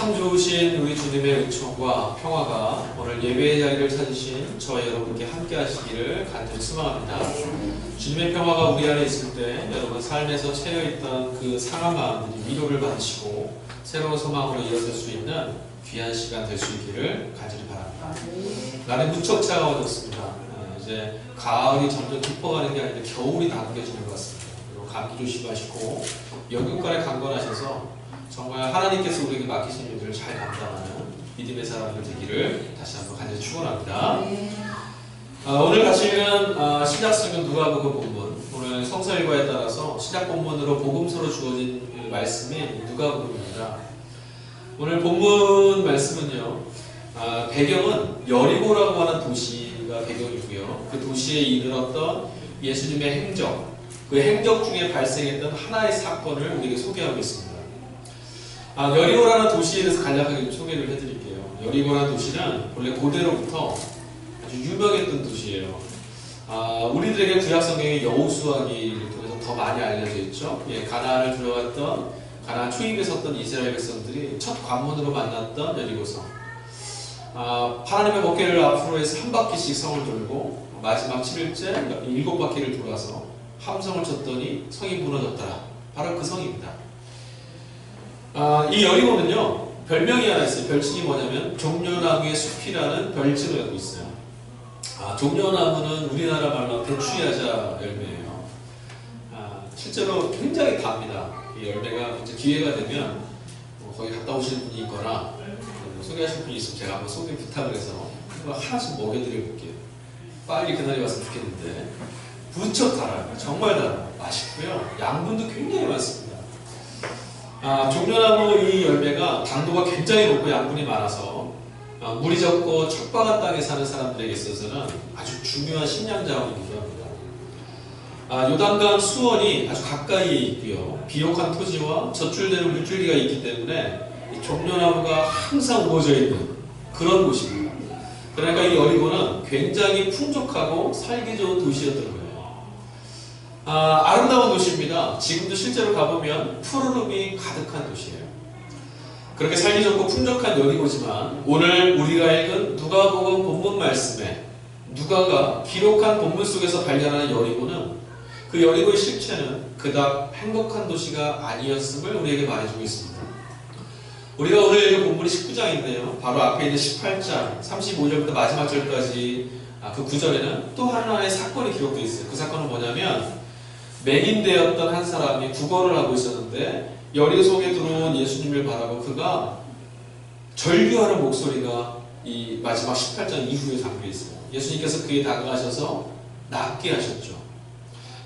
참 좋으신 우리 주님의 은총과 평화가 오늘 예배의 자리를 찾으신 저와 여러분께 함께 하시기를 간절히 소망합니다. 주님의 평화가 우리 안에 있을 때 여러분 삶에서 채여있던 그 상한 마음들이 위로를 받으시고 새로운 소망으로 일어설 수 있는 귀한 시간 될 수 있기를 간절히 바랍니다. 날이 무척 차가워졌습니다. 이제 가을이 점점 깊어가는 게 아니라 겨울이 다 느껴지는 것 같습니다. 그리고 감기 조심하시고 영육간에 강건하셔서 정말 하나님께서 우리에게 맡기신 일들을 잘 감당하는 믿음의 사람들 되기를 다시 한번 간절히 축원합니다. 오늘 같이 읽은 신약성경 누가복음 본문, 오늘 성서일과에 따라서 신약 본문으로 복음서로 주어진 말씀이 누가복음입니다. 오늘 본문 말씀은요, 배경은 여리고라고 하는 도시가 배경이고요. 그 도시에 이르렀던 예수님의 행적, 그 행적 중에 발생했던 하나의 사건을 우리에게 소개하고 있습니다. 여리고라는 도시에 대해서 간략하게 좀 소개를 해드릴게요. 여리고라는 도시는 본래 고대로부터 아주 유명했던 도시예요. 우리들에게 구약성경의 여호수아기를 통해서 더 많이 알려져 있죠. 가나안을 들어갔던, 가나안 초입에 섰던 이스라엘 백성들이 첫 관문으로 만났던 여리고성. 하나님의 법궤를 앞으로 해서 한 바퀴씩 성을 돌고 마지막 7일째 7바퀴를 돌아서 함성을 쳤더니 성이 무너졌더라. 바로 그 성입니다. 이 여리고는요, 별명이 하나 있어요. 별칭이 뭐냐면 종려나무의 숲이라는 별칭을 갖고 있어요. 종려나무는 우리나라 말로 대추야자 열매예요. 실제로 굉장히 답니다. 이 열매가 이제 기회가 되면 거기 갔다 오실 분이 있거나 소개하실 분이 있으면 제가 한번 소개 부탁을 해서 하나씩 먹여드려 볼게요. 빨리 그날이 왔으면 좋겠는데 무척 달아요. 정말 달아요. 맛있고요. 양분도 굉장히 많습니다. 종려나무 이 열매가 당도가 굉장히 높고 양분이 많아서 물이 적고 척박한 땅에 사는 사람들에게 있어서는 아주 중요한 식량 자원이기도 합니다. 요단강 수원이 아주 가까이에 있고요. 비옥한 토지와 젖줄되는 물줄기가 있기 때문에 이 종려나무가 항상 우거져 있는 그런 곳입니다. 그러니까 이 여리고는 굉장히 풍족하고 살기 좋은 도시였던 거예요. 아름다운 도시입니다. 지금도 실제로 가보면 푸르름이 가득한 도시예요. 그렇게 살기 좋고 풍족한 여리고지만 오늘 우리가 읽은 누가복음 본문 말씀에 누가가 기록한 본문 속에서 발견하는 여리고는 그 여리고의 실체는 그닥 행복한 도시가 아니었음을 우리에게 말해주고 있습니다. 우리가 오늘 읽은 본문이 19장인데요. 바로 앞에 있는 18장 35절부터 마지막 절까지 그 구절에는 또 하나의 사건이 기록되어 있어요. 그 사건은 뭐냐면 맹인되었던 한 사람이 구걸을 하고 있었는데 여리고 속에 들어온 예수님을 바라고 그가 절규하는 목소리가 이 마지막 18장 이후에 담겨 있어요. 예수님께서 그에 다가가셔서 낫게 하셨죠.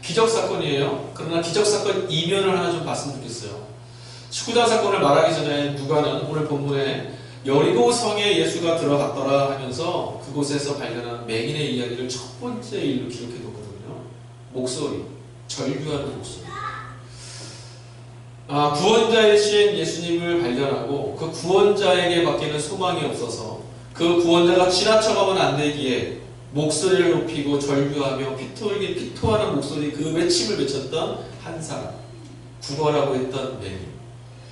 기적사건이에요. 그러나 기적사건 이면을 하나 좀 봤으면 좋겠어요. 19장 사건을 말하기 전에 누가는 오늘 본문에 여리고 성에 예수가 들어갔더라 하면서 그곳에서 발견한 맹인의 이야기를 첫 번째 일로 기록해뒀거든요. 목소리, 절규하는 목소리. 구원자이신 예수님을 발견하고 그 구원자에게 밖에는 소망이 없어서 그 구원자가 지나쳐가면 안 되기에 목소리를 높이고 절규하며 피토하는 목소리, 그 외침을 외쳤던 한 사람, 구걸하고 했던 맹인.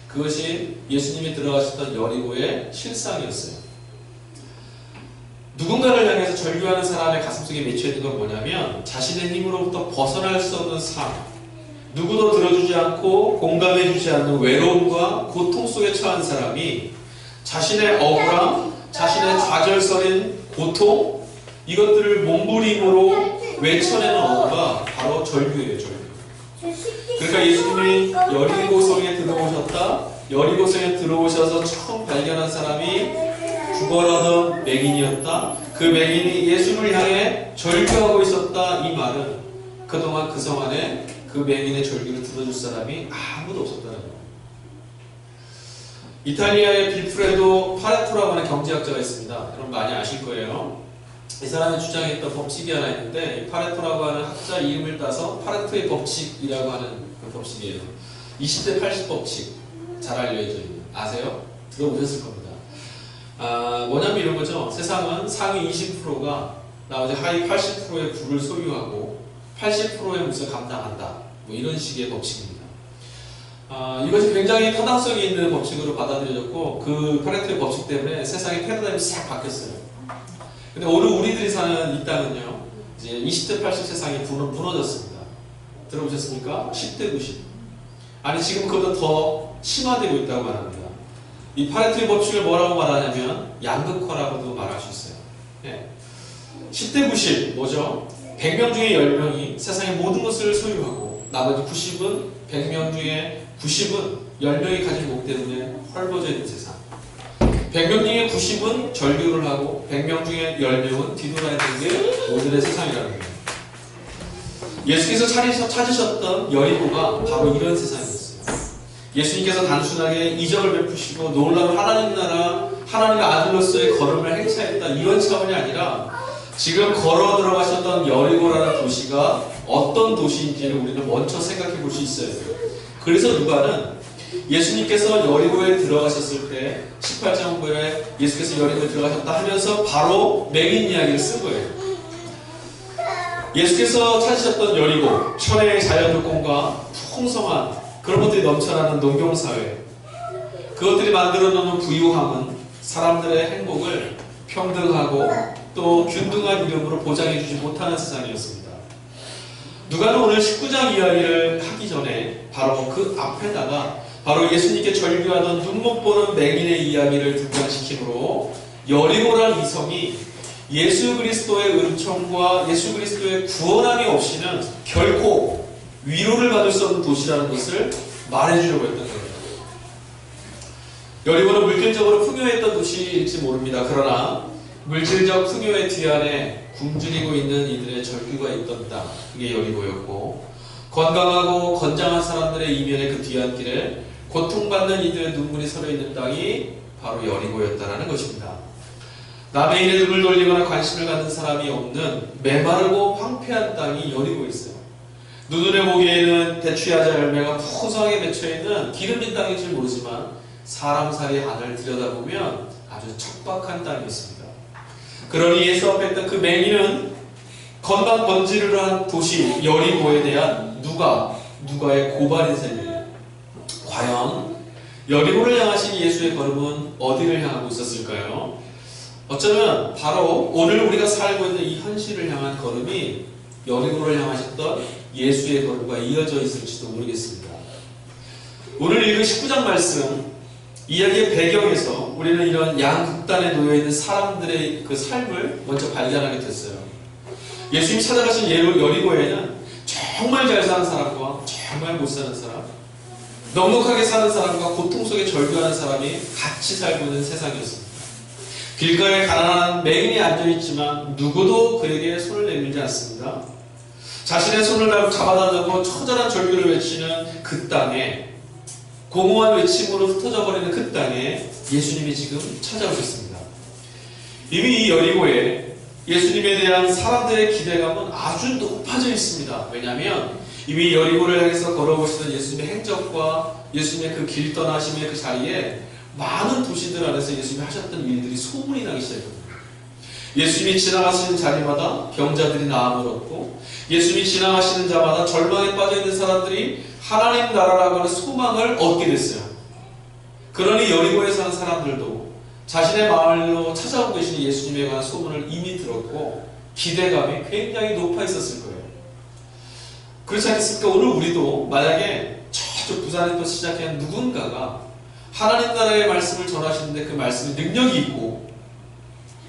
그것이 예수님이 들어가셨던 여리고의 실상이었어요. 누군가를 향해서 절규하는 사람의 가슴속에 맺혀있는 건 뭐냐면 자신의 힘으로부터 벗어날 수 없는 삶, 누구도 들어주지 않고 공감해주지 않는 외로움과 고통 속에 처한 사람이 자신의 억울함, 자신의 좌절서린 고통, 이것들을 몸부림으로 외쳐내는 언어가 바로 절규예요. 절규. 그러니까 예수님이 여리고성에 들어오셨다. 여리고성에 들어오셔서 처음 발견한 사람이 구걸하던 맹인이었다. 그 맹인이 예수를 향해 절규하고 있었다. 이 말은 그동안 그 성 안에 그 맹인의 절규를 들어줄 사람이 아무도 없었다는 거예요. 이탈리아의 빌프레도 파레토라고 하는 경제학자가 있습니다. 여러분 많이 아실 거예요. 이 사람이 주장했던 법칙이 하나 있는데 이 파레토라고 하는 학자 이름을 따서 파레토의 법칙이라고 하는 그 법칙이에요. 20대 80 법칙. 잘 알려져 있는. 아세요? 들어보셨을 겁니다. 뭐냐면 이런 거죠. 세상은 상위 20%가 나머지 하위 80%의 부를 소유하고 80%의 몫을 감당한다. 뭐 이런 식의 법칙입니다. 이것이 굉장히 타당성이 있는 법칙으로 받아들여졌고 그 파레토의 법칙 때문에 세상의 패러다임이 싹 바뀌었어요. 근데 오늘 우리들이 사는 이 땅은요, 이제 20대 80 세상이 무너졌습니다. 들어보셨습니까? 10대 90. 아니 지금 그보다 더 심화되고 있다고 말합니다. 이 파레토의 법칙을 뭐라고 말하냐면 양극화라고도 말할 수 있어요. 예. 10대 90 뭐죠? 100명 중에 10명이 세상의 모든 것을 소유하고 나머지 90은 100명 중에 90은 10명이 가진 목 때문에 헐벗어 있는 세상. 100명 중에 90은 절규를 하고 100명 중에 10명은 뒤돌아야 되는 게 오늘의 세상이라는 거예요. 예수께서 찾으셨던 여리고가 바로 이런 세상이었어요. 예수님께서 단순하게 이적을 베푸시고 놀라운 하나님 나라, 하나님의 아들로서의 걸음을 행사했다 이런 차원이 아니라 지금 걸어 들어가셨던 여리고라는 도시가 어떤 도시인지를 우리는 먼저 생각해 볼 수 있어요. 그래서 누가는 예수님께서 여리고에 들어가셨을 때 18장 후에 예수께서 여리고에 들어가셨다 하면서 바로 맹인 이야기를 쓴 거예요. 예수께서 찾으셨던 여리고, 천혜의 자연조건과 풍성한 그런 것들이 넘쳐나는 농경사회, 그것들이 만들어 놓는 부유함은 사람들의 행복을 평등하고 또 균등한 이름으로 보장해주지 못하는 세상이었습니다. 누가는 오늘 19장 이야기를 하기 전에 바로 그 앞에다가 바로 예수님께 절규하던 눈 못 보는 맹인의 이야기를 등장시키므로 여리고라는 이성이 예수 그리스도의 은총과 예수 그리스도의 구원함이 없이는 결코 위로를 받을 수 없는 도시라는 것을 말해주려고 했던 거예요. 여리고는 물질적으로 풍요했던 도시일지 모릅니다. 그러나 물질적 풍요의 뒤안에 굶주리고 있는 이들의 절규가 있던 땅, 그게 여리고였고, 건강하고 건장한 사람들의 이면의 그 뒤안길에 고통받는 이들의 눈물이 서려있는 땅이 바로 여리고였다는 것입니다. 남의 일에 눈을 돌리거나 관심을 갖는 사람이 없는 메마르고 황폐한 땅이 여리고 있어요. 눈으로 보기에는 대추야자 열매가 풍성하게 맺혀있는 기름진 땅인지 모르지만 사람 살이 안을 들여다보면 아주 척박한 땅이었습니다. 그러니 예수 앞에 있던 그 맹인은 건방 번지르르한 도시 여리고에 대한 누가의 고발 인생이에요. 과연 여리고를 향하신 예수의 걸음은 어디를 향하고 있었을까요? 어쩌면 바로 오늘 우리가 살고 있는 이 현실을 향한 걸음이 여리고를 향하셨던 예수의 걸음과 이어져 있을지도 모르겠습니다. 오늘 읽은 19장 말씀 이야기의 배경에서 우리는 이런 양극단에 놓여있는 사람들의 그 삶을 먼저 발견하게 됐어요. 예수님이 찾아가신 여리고에는 정말 잘 사는 사람과 정말 못 사는 사람, 넉넉하게 사는 사람과 고통 속에 절규하는 사람이 같이 살고 있는 세상이었습니다. 길가에 가난한 맹인이 앉아있지만 누구도 그에게 손을 내밀지 않습니다. 자신의 손을 잡아달라고 처절한 절규를 외치는 그 땅에, 공허한 외침으로 흩어져 버리는 그 땅에 예수님이 지금 찾아오셨습니다. 이미 이 여리고에 예수님에 대한 사람들의 기대감은 아주 높아져 있습니다. 왜냐하면 이미 여리고를 향해서 걸어오시던 예수님의 행적과 예수님의 그 길 떠나심의 그 자리에 많은 도시들 안에서 예수님이 하셨던 일들이 소문이 나기 시작합니다. 예수님이 지나가시는 자리마다 병자들이 나음을 얻고, 예수님이 지나가시는 자마다 절망에 빠져있는 사람들이 하나님 나라라고 하는 소망을 얻게 됐어요. 그러니 여리고에 사는 사람들도 자신의 마을로 찾아오고 계신 예수님에 관한 소문을 이미 들었고 기대감이 굉장히 높아 있었을 거예요. 그렇지 않겠습니까? 오늘 우리도 만약에 저쪽 부산에서 시작한 누군가가 하나님 나라의 말씀을 전하시는데 그 말씀에 능력이 있고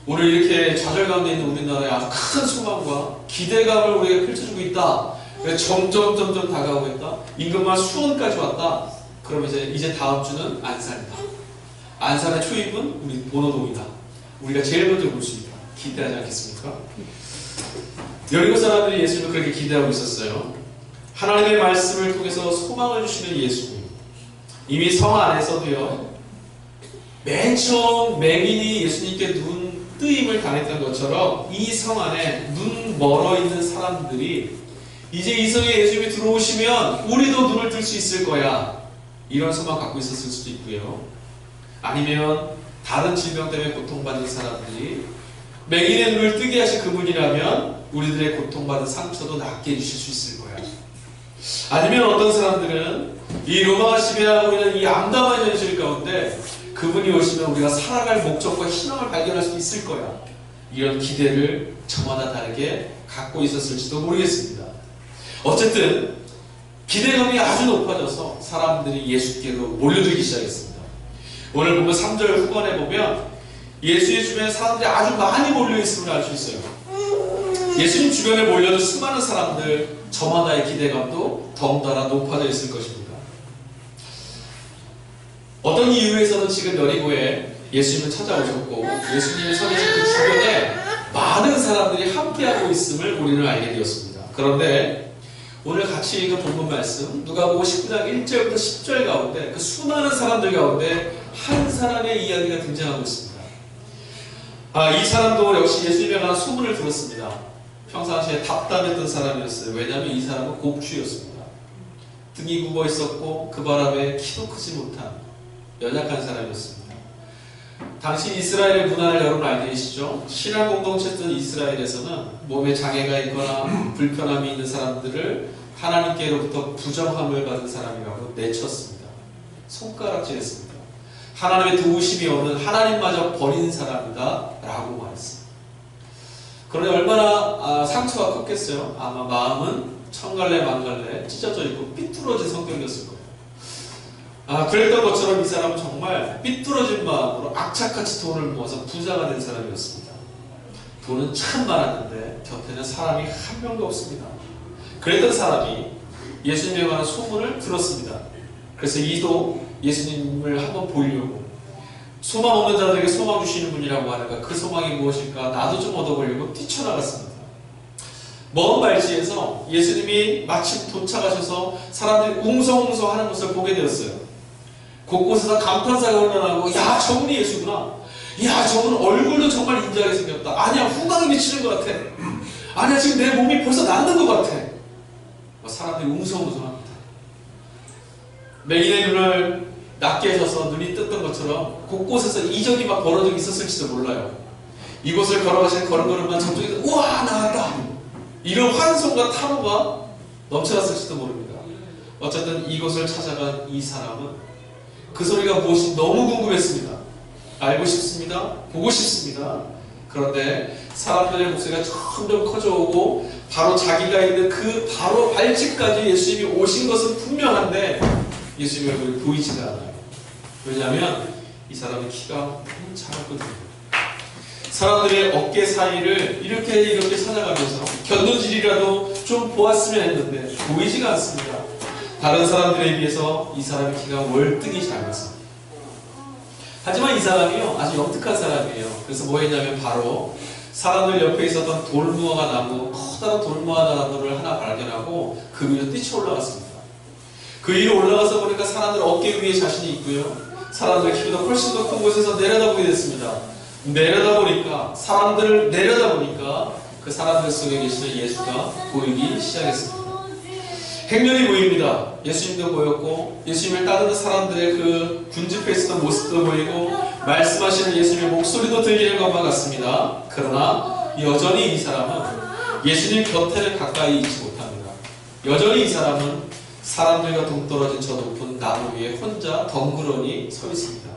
오늘 이렇게 좌절 가운데 있는 우리나라에 아주 큰 소망과 기대감을 우리가 펼쳐주고 있다. 점점 다가오고 있다. 임금만 수원까지 왔다. 그럼 이제 다음 주는 안산이다. 안산의 초입은 우리 본호동이다. 우리가 제일 먼저 볼 수 있다. 기대하지 않겠습니까? 여리고 사람들이 예수님을 그렇게 기대하고 있었어요. 하나님의 말씀을 통해서 소망을 주시는 예수님. 이미 성 안에서도요, 맨 처음 맹인이 예수님께 눈 뜨임을 당했던 것처럼 이 성 안에 눈 멀어 있는 사람들이 이제 이 성에 예수님이 들어오시면 우리도 눈을 뜰 수 있을 거야. 이런 소망 갖고 있었을 수도 있고요. 아니면 다른 질병 때문에 고통받는 사람들이 맹인의 눈을 뜨게 하신 그분이라면 우리들의 고통받은 상처도 낫게 해주실 수 있을 거야. 아니면 어떤 사람들은 이 로마가 지배하고 있는 이 암담한 현실 가운데 그분이 오시면 우리가 살아갈 목적과 희망을 발견할 수 있을 거야. 이런 기대를 저마다 다르게 갖고 있었을지도 모르겠습니다. 어쨌든 기대감이 아주 높아져서 사람들이 예수께로 몰려들기 시작했습니다. 오늘 보면 3절 후반에 보면 예수의 주변에 사람들이 아주 많이 몰려있음을 알 수 있어요. 예수님 주변에 몰려든 수많은 사람들, 저마다의 기대감도 더욱더나 높아져 있을 것입니다. 어떤 이유에서는 지금 여리고에 예수님을 찾아오셨고 예수님이 서 계신 그 주변에 많은 사람들이 함께하고 있음을 우리는 알게 되었습니다. 그런데 오늘 같이 읽은 본문 말씀 누가복음 19장 1절부터 10절 가운데 그 수많은 사람들 가운데 한 사람의 이야기가 등장하고 있습니다. 이 사람도 역시 예수님에 관한 소문을 들었습니다. 평상시에 답답했던 사람이었어요. 왜냐하면 이 사람은 곡주였습니다. 등이 굽어 있었고 그 바람에 키도 크지 못한 연약한 사람이었습니다. 당시 이스라엘의 문화를 여러분 알고 계시죠? 신앙 공동체였던 이스라엘에서는 몸에 장애가 있거나 불편함이 있는 사람들을 하나님께로부터 부정함을 받은 사람이라고 내쳤습니다. 손가락질했습니다. 하나님의 도우심이 오는 하나님마저 버린 사람이다 라고 말했습니다. 그런데 얼마나 상처가 컸겠어요? 아마 마음은 천갈래 만갈래 찢어져 있고 삐뚤어진 성격이었을 거예요. 그랬던 것처럼 이 사람은 정말 삐뚤어진 마음으로 악착같이 돈을 모아서 부자가 된 사람이었습니다. 돈은 참 많았는데 곁에는 사람이 한 명도 없습니다. 그랬던 사람이 예수님에 관한 소문을 들었습니다. 그래서 이도 예수님을 한번 보려고 소망 없는 자들에게 소망 주시는 분이라고 하니까 그 소망이 무엇일까 나도 좀 얻어보려고 뛰쳐나갔습니다. 먼 발치에서 예수님이 마침 도착하셔서 사람들이 웅성웅성 하는 것을 보게 되었어요. 곳곳에서 감탄사가 흘러나오고 야 저분이 예수구나. 야 저분 얼굴도 정말 인자하게 생겼다. 아니야 후광이 비치는 것 같아. 아니야 지금 내 몸이 벌써 낫는 것 같아. 사람들이 웅성웅성합니다. 맹인의 눈을 낮게 해서 눈이 떴던 것처럼 곳곳에서 이적이 막 벌어지고 있었을지도 몰라요. 이곳을 걸어가시는 걸음걸음만 저쪽에서 우와 나왔다. 이런 환송과 탐호가 넘쳐났을지도 모릅니다. 어쨌든 이곳을 찾아간 이 사람은 그 소리가 무엇인지 너무 궁금했습니다. 알고 싶습니다. 보고 싶습니다. 그런데 사람들의 목소리가 점점 커져오고 바로 자기가 있는 그 바로 발치까지 예수님이 오신 것은 분명한데 예수님의 얼굴이 보이지가 않아요. 왜냐하면 이 사람의 키가 너무 작았거든요. 사람들의 어깨 사이를 이렇게 찾아가면서 견눈질이라도 좀 보았으면 했는데 보이지가 않습니다. 다른 사람들에 비해서 이 사람의 키가 월등히 작았습니다. 하지만 이 사람이요 아주 영특한 사람이에요. 그래서 뭐 했냐면 바로 사람들 옆에 있었던 돌무화과 나무, 커다란 돌무화 나무를 하나 발견하고 그 위로 뛰쳐 올라갔습니다. 그 위로 올라가서 보니까 사람들 어깨 위에 자신이 있고요. 사람들의 키보다 훨씬 더 큰 곳에서 내려다보게 됐습니다. 사람들을 내려다보니까 그 사람들 속에 계시는 예수가 보이기 시작했습니다. 행렬이 보입니다. 예수님도 보였고 예수님을 따르는 사람들의 그 군집해 있었던 모습도 보이고 말씀하시는 예수님의 목소리도 들리는 것만 같습니다. 그러나 여전히 이 사람은 예수님 곁에는 가까이 있지 못합니다. 여전히 이 사람은 사람들과 동떨어진 저 높은 나무 위에 혼자 덩그러니 서 있습니다.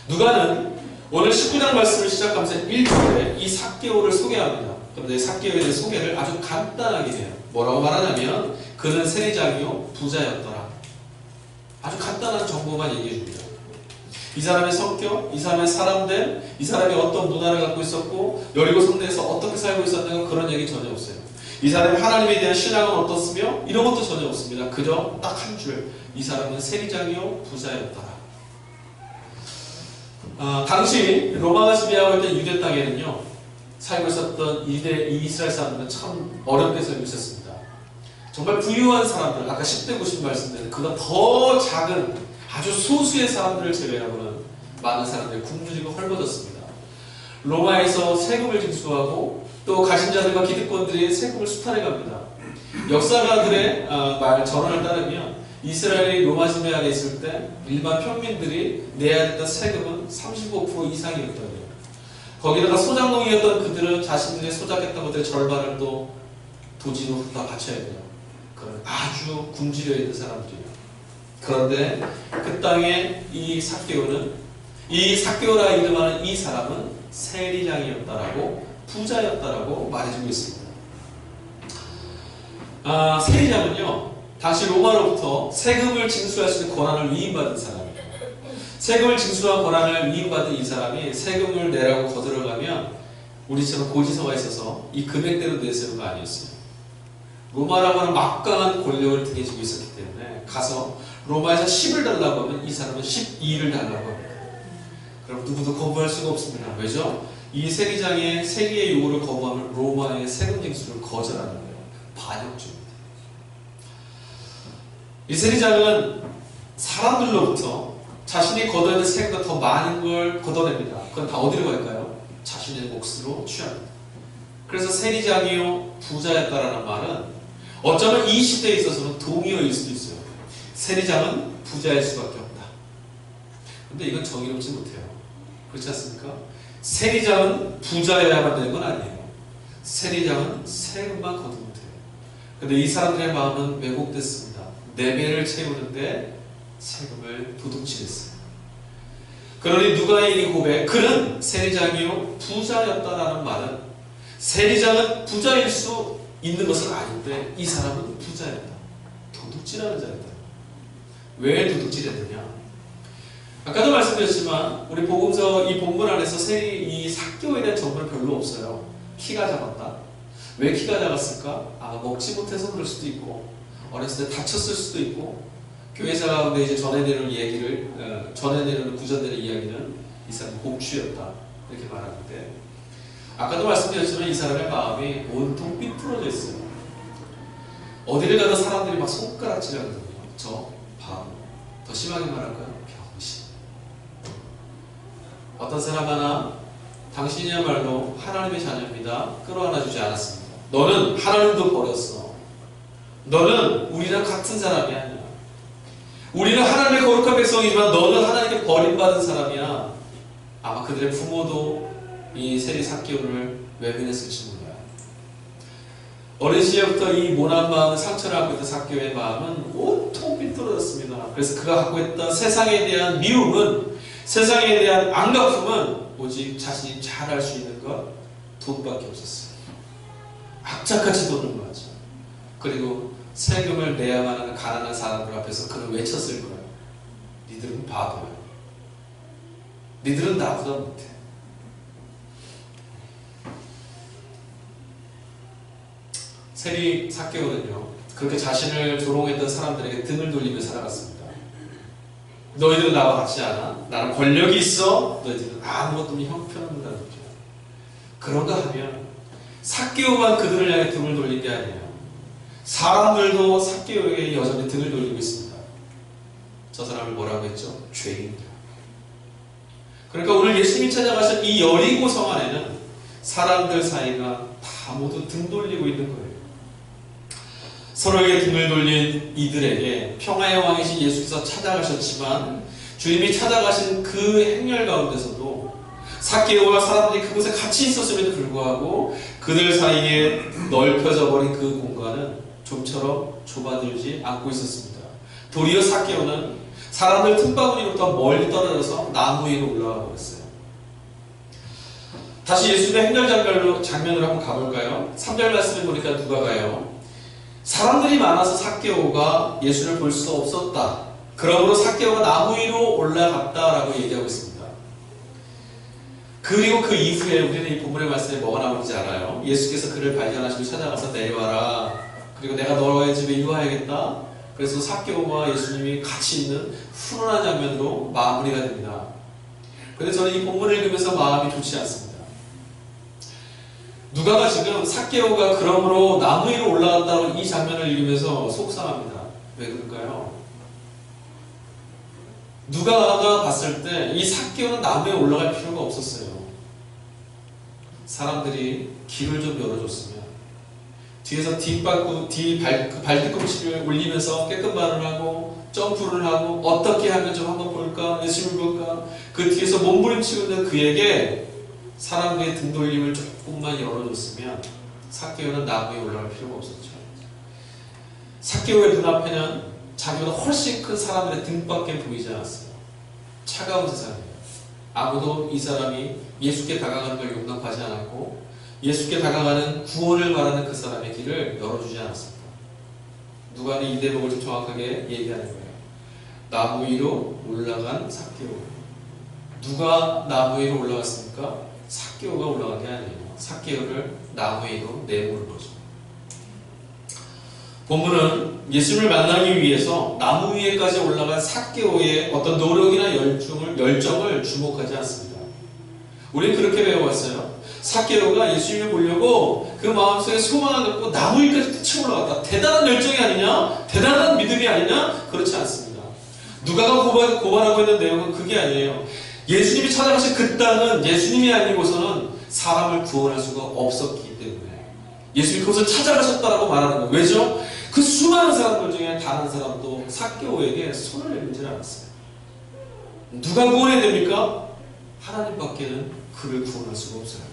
누가는 오늘 19장 말씀을 시작하면서 1절에 이 삭개오를 소개합니다. 그런데 삭개오에 대한 소개를 아주 간단하게 해요. 뭐라고 말하냐면 그는 세리장이요 부자였더라. 아주 간단한 정보만 얘기해 줍니다. 이 사람의 성격, 이 사람의 사람들, 이 사람이 어떤 문화를 갖고 있었고 여리고 성내에서 어떻게 살고 있었는가 그런 얘기 전혀 없어요. 이 사람이 하나님에 대한 신앙은 어떻으며 이런 것도 전혀 없습니다. 그저 딱 한 줄, 이 사람은 세리장이요 부자였더라. 당시 로마가 지배하고 있던 유대 땅에는요 살고 있었던 이스라엘 사람들은 참 어렵게 살고 있었습니다. 정말 부유한 사람들, 아까 10대 90 말씀드린 그보다 더 작은 아주 소수의 사람들을 제외하고는 많은 사람들이 굶주리고 헐벗었습니다. 로마에서 세금을 징수하고 또 가진 자들과 기득권들이 세금을 수탈해 갑니다. 역사가들의 전언을 따르면 이스라엘이 로마 지배 아래 있을 때 일반 평민들이 내야 했던 세금은 35% 이상이었거든요. 거기다가 소작농이었던 그들은 자신들이 소작했던 것들의 절반을 또 도지로 다 바쳐야 돼요. 그런 아주 굶주려 있는 사람들이에요. 그런데 그 땅에 이 삭개오라 이름하는 이 사람은 세리장이었다라고, 부자였다라고 말해주고 있습니다. 세리장은요, 당시 로마로부터 세금을 징수할 수 있는 권한을 위임받은 사람이에요. 세금을 징수한 권한을 위임받은 이 사람이 세금을 내라고 거들어가면 우리처럼 고지서가 있어서 이 금액대로 내세우가 아니었어요. 로마라고 하는 막강한 권력을 등에 지고 있었기 때문에 가서 로마에서 10을 달라고 하면 이 사람은 12를 달라고 합니다. 그럼 누구도 거부할 수가 없습니다. 왜죠? 이 세리장의 세리의 요구를 거부하면 로마의 세금 징수를 거절하는 거예요. 반역죄입니다. 이 세리장은 사람들로부터 자신이 걷어야 될 세금보다 더 많은 걸 걷어냅니다. 그건 다 어디로 갈까요? 자신의 몫으로 취합니다. 그래서 세리장이요 부자였다라는 말은 어쩌면 이 시대에 있어서는 동의어일 수도 있어요. 세리장은 부자일 수밖에 없다. 근데 이건 정의롭지 못해요. 그렇지 않습니까? 세리장은 부자여야만 되는 건 아니에요. 세리장은 세금만 거두면 돼요. 근데 이 사람들의 마음은 왜곡됐습니다. 내 배를 채우는데 세금을 도둑질했어요. 그러니 누가의 이 고백, 그는 세리장이요 부자였다라는 말은 세리장은 부자일 수 있는 것은 아닌데 이 사람은 부자였다. 도둑질하는 자였다. 왜 도둑질했느냐? 아까도 말씀드렸지만 우리 복음서 이 본문 안에서 이 삭개오에 대한 정보는 별로 없어요. 키가 작았다. 왜 키가 작았을까? 먹지 못해서 그럴 수도 있고 어렸을 때 다쳤을 수도 있고 교회사 가운데 이제 전해내는 구전되는 이야기는 이 사람이 공주였다 이렇게 말하는데 아까도 말씀드렸지만 이 사람의 마음이 온통 삐뚤어져 있어요. 어디를 가도 사람들이 막 손가락질하거든요. 저 바보. 더 심하게 말할까요? 병신. 어떤 사람 하나 당신이야말로 하나님의 자녀입니다. 끌어안아주지 않았습니다. 너는 하나님도 버렸어. 너는 우리랑 같은 사람이 아니야. 우리는 하나님의 거룩한 백성이지만 너는 하나님께 버림받은 사람이야. 아마 그들의 부모도 이 세리 삭개오를 외면했을지 몰라요. 어린 시절부터 이 모난 마음을 상처를 안고 있던 삭개오의 마음은 온통 삐뚤어졌습니다. 그래서 그가 갖고 있던 세상에 대한 미움은, 세상에 대한 안갚음은 오직 자신이 잘할 수 있는 것 돈밖에 없었어요. 악착같이 돈을 모았죠. 그리고 세금을 내야만 하는 가난한 사람들 앞에서 그는 외쳤을 거예요. 니들은 바보야. 니들은 나보다 못해. 세리 삭개오는요 그렇게 자신을 조롱했던 사람들에게 등을 돌리며 살아갔습니다. 너희들은 나와 같지 않아? 나는 권력이 있어. 너희들은 아무것도 없는 형편없는 거죠. 그런가 하면 삭개오만 그들을 향해 등을 돌린 게 아니에요. 사람들도 삭개오에게 여전히 등을 돌리고 있습니다. 저 사람을 뭐라고 했죠? 죄인들. 그러니까 오늘 예수님이 찾아가신 이 여리고성 안에는 사람들 사이가 다 모두 등 돌리고 있는 거예요. 서로에게 등을 돌린 이들에게 평화의 왕이신 예수께서 찾아가셨지만 주님이 찾아가신 그 행렬 가운데서도 삭개오와 사람들이 그곳에 같이 있었음에도 불구하고 그들 사이에 넓혀져 버린 그 공간은 좀처럼 좁아들지 않고 있었습니다. 도리어 삭개오는 사람들 틈바구니부터 멀리 떨어져서 나무 위로 올라가 버렸어요. 다시 예수님의 행렬 장면으로 한번 가볼까요? 3절 말씀을 보니까 누가 가요? 사람들이 많아서 삭개오가 예수를 볼 수 없었다. 그러므로 삭개오가 나무 위로 올라갔다라고 얘기하고 있습니다. 그리고 그 이후에 우리는 이 본문의 말씀에 뭐가 나오는지 알아요? 예수께서 그를 발견하시고 찾아가서 내려와라. 그리고 내가 너의 집에 이루어야겠다. 그래서 삭개오와 예수님이 같이 있는 훈훈한 장면으로 마무리가 됩니다. 그런데 저는 이 본문을 읽으면서 마음이 좋지 않습니다. 누가가 지금 삭개오가 그러므로 나무 위로 올라갔다고 이 장면을 읽으면서 속상합니다. 왜 그럴까요? 누가가 봤을 때 이 삭개오는 나무에 올라갈 필요가 없었어요. 사람들이 길을 좀 열어줬으면 뒤에서 발뒤꿈치를 올리면서 깨끗말을 하고 점프를 하고 어떻게 하면 좀 한번 볼까? 예수님을 볼까? 그 뒤에서 몸부림치고 있는 그에게 사람들의 등 돌림을 조금만 열어줬으면 삭개오는 나무에 올라갈 필요가 없었죠. 삭개오의 눈앞에는 자기보다 훨씬 큰 사람들의 등밖에 보이지 않았어요. 차가운 세상이에요. 아무도 이 사람이 예수께 다가가는 걸 용납하지 않았고 예수께 다가가는 구원을 바라는 그 사람의 길을 열어주지 않았습니다. 누가는 이 대목을 좀 정확하게 얘기하는 거예요. 나무 위로 올라간 삭개오. 누가 나무 위로 올라갔습니까? 삭개오가 올라간 게 아니에요. 삭개오를 나무 위로 내모는 거죠. 본문은 예수님을 만나기 위해서 나무 위에까지 올라간 삭개오의 어떤 노력이나 열정을 주목하지 않습니다. 우리는 그렇게 배워왔어요. 삭개오가 예수님을 보려고 그 마음속에 소망을 갖고 나무 위까지 뛰쳐 올라갔다. 대단한 열정이 아니냐? 대단한 믿음이 아니냐? 그렇지 않습니다. 누가가 고발하고 있는 내용은 그게 아니에요. 예수님이 찾아가신 그 땅은 예수님이 아니고서는 사람을 구원할 수가 없었기 때문에 예수님이 그것을 찾아가셨다라고 말하는 거예요. 왜죠? 그 수많은 사람들 중에 단 한 사람도 삭개오에게 손을 내밀지 않았어요. 누가 구원해야 됩니까? 하나님밖에는 그를 구원할 수가 없어요.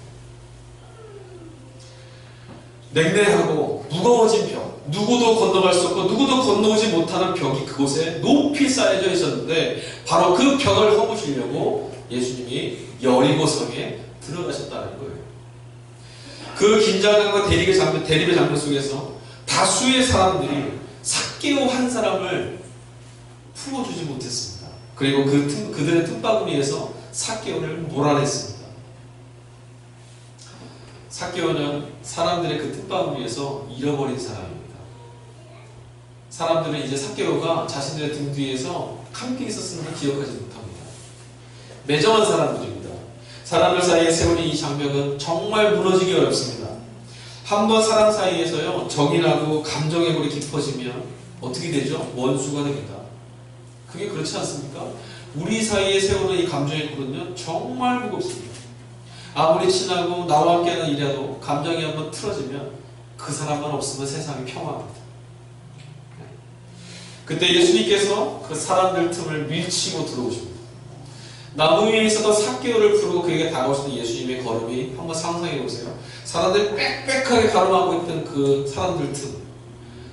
냉랭하고 무거워진 벽, 누구도 건너갈 수 없고 누구도 건너오지 못하는 벽이 그곳에 높이 쌓여져 있었는데 바로 그 벽을 허무시려고 예수님이 여리고성에 들어가셨다는 거예요. 그 긴장감과 대립의 장면 속에서 다수의 사람들이 삭개오 한 사람을 풀어주지 못했습니다. 그리고 그들의 틈바구니에서 삭개오를 몰아냈습니다. 삭개오는 사람들의 그 틈바구니에서 잃어버린 사람입니다. 사람들은 이제 삭개오가 자신들의 등 뒤에서 함께 있었음을 기억하지 못합니다. 매정한 사람들입니다. 사람들 사이에 세우는 이 장벽은 정말 무너지기 어렵습니다. 한번 사람 사이에서요 정이 나고 감정의 골이 깊어지면 어떻게 되죠? 원수가 됩니다. 그게 그렇지 않습니까? 우리 사이에 세우는 이 감정의 골은요 정말 무겁습니다. 아무리 친하고 나와 함께하는 일이라도 감정이 한번 틀어지면 그 사람만 없으면 세상이 평화합니다. 그때 예수님께서 그 사람들 틈을 밀치고 들어오십니다. 나무 위에 있었던 삭개오를 부르고 그에게 다가오시는 예수님의 걸음이 한번 상상해 보세요. 사람들이 빽빽하게 가로막고 있던 그 사람들 틈,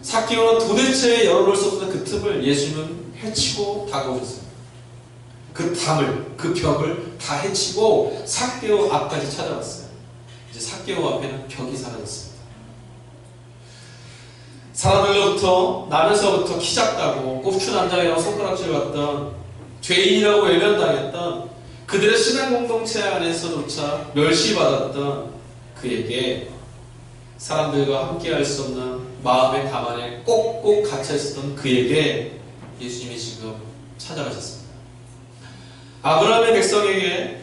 삭개오는 도대체 열어놓을 수 없는 그 틈을 예수님은 헤치고 다가오셨어요. 그 담을, 그 벽을 다 헤치고 삭개오 앞까지 찾아왔어요. 이제 삭개오 앞에는 벽이 사라졌습니다. 사람들로부터 나면서부터 키 작다고 꼽추 남자이라고 손가락질 받던 죄인이라고 외면당했던 그들의 신앙 공동체 안에서조차 멸시받았던 그에게 사람들과 함께할 수 없는 마음의 담 안에 꼭꼭 갇혀있었던 그에게 예수님이 지금 찾아가셨습니다. 아브라함의 백성에게